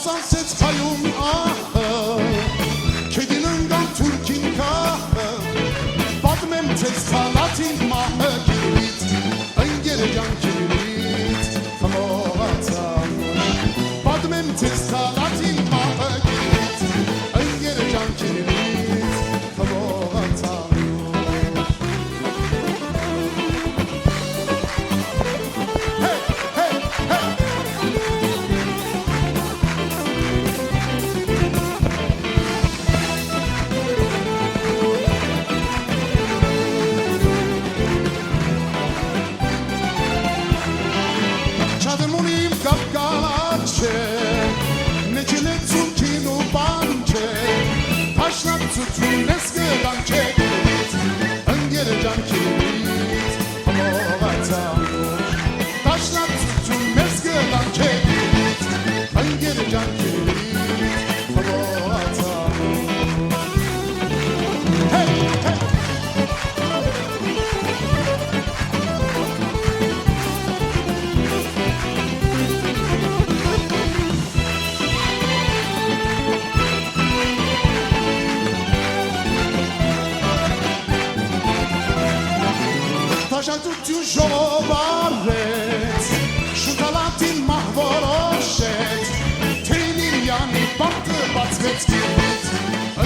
ասանցեց հայում ահը Քեդինն գան թուրքին կահը Պատմեմ ձեզ խալատին մահը Կիրվից, ընգերը ջան կիրվից Խմողացան Պատմեմ ձեզ խալատին մահը Կիրվից, ընգերը ջան կիրվից Խմողացան Չադմունիմ կապկալատ չէ, նեջելեցում կինու բան չէ, պաշնակցություն ես գլան չէ կիրվից, ընգերը ջան կիրվից, հմողացան պաշնակցություն ես գլան չէ կիրվից, ընգերը ջան կիրվից, հմողացան Տաշատություն ժողովարեց, շուտալատին մահվորոշեց, Թեյնիրյանի բախտը բացվեց կիրվից,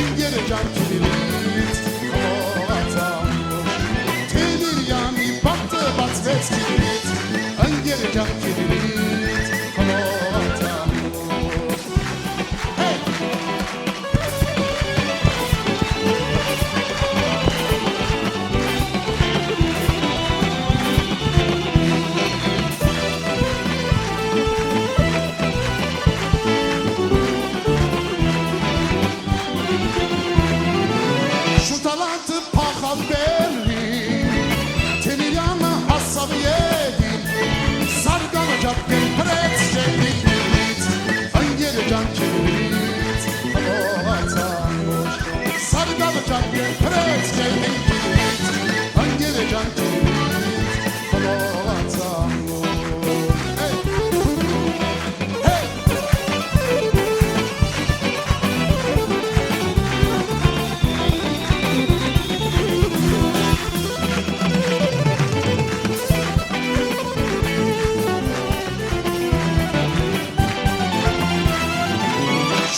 ընգերը ջան կիրվից, խմողացան Թեյնիրյանի բախտը բացվեց կիրվից, ընգերը ջան կիրվից, խմողացան Շուտալատը պախավելի, Թեյնիրյանը հասավ ելին, Սարգանը ջապկեն պրեց կերնիկներից, ընգերը ջան կիրվից, խմողացան Սարգանը ջապկեն պրեց կերնիկներից, ընգերը ջան կիրվից, խմողացան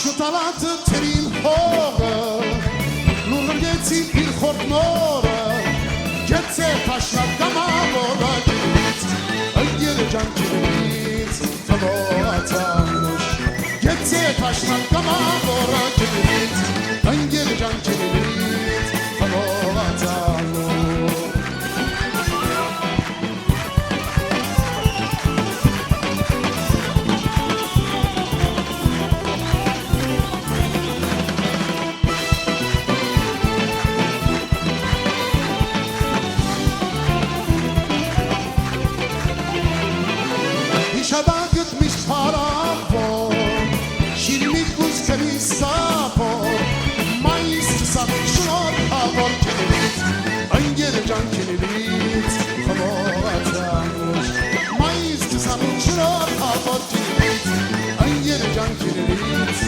Շուտալատը թերին հողը, լուրգեցին իր խորտնորը, գեցե թաշնակ կամավորը կիրվից, ընգերը ջան կիրվից, խմողացան Գեցե թաշնակ կամավորը կիրվից, ընգերը ջան կիրվից, խմողացան Շաբակըտ միշտ պարավոր, շիրմիկ կուսկրի սապոր, մայիս կսապ շնոր հավոր կերվից, ընգերը ջան կերվից, խմողացան մայիս կսապ շնոր հավոր կերվից, ընգերը ջան կերվից,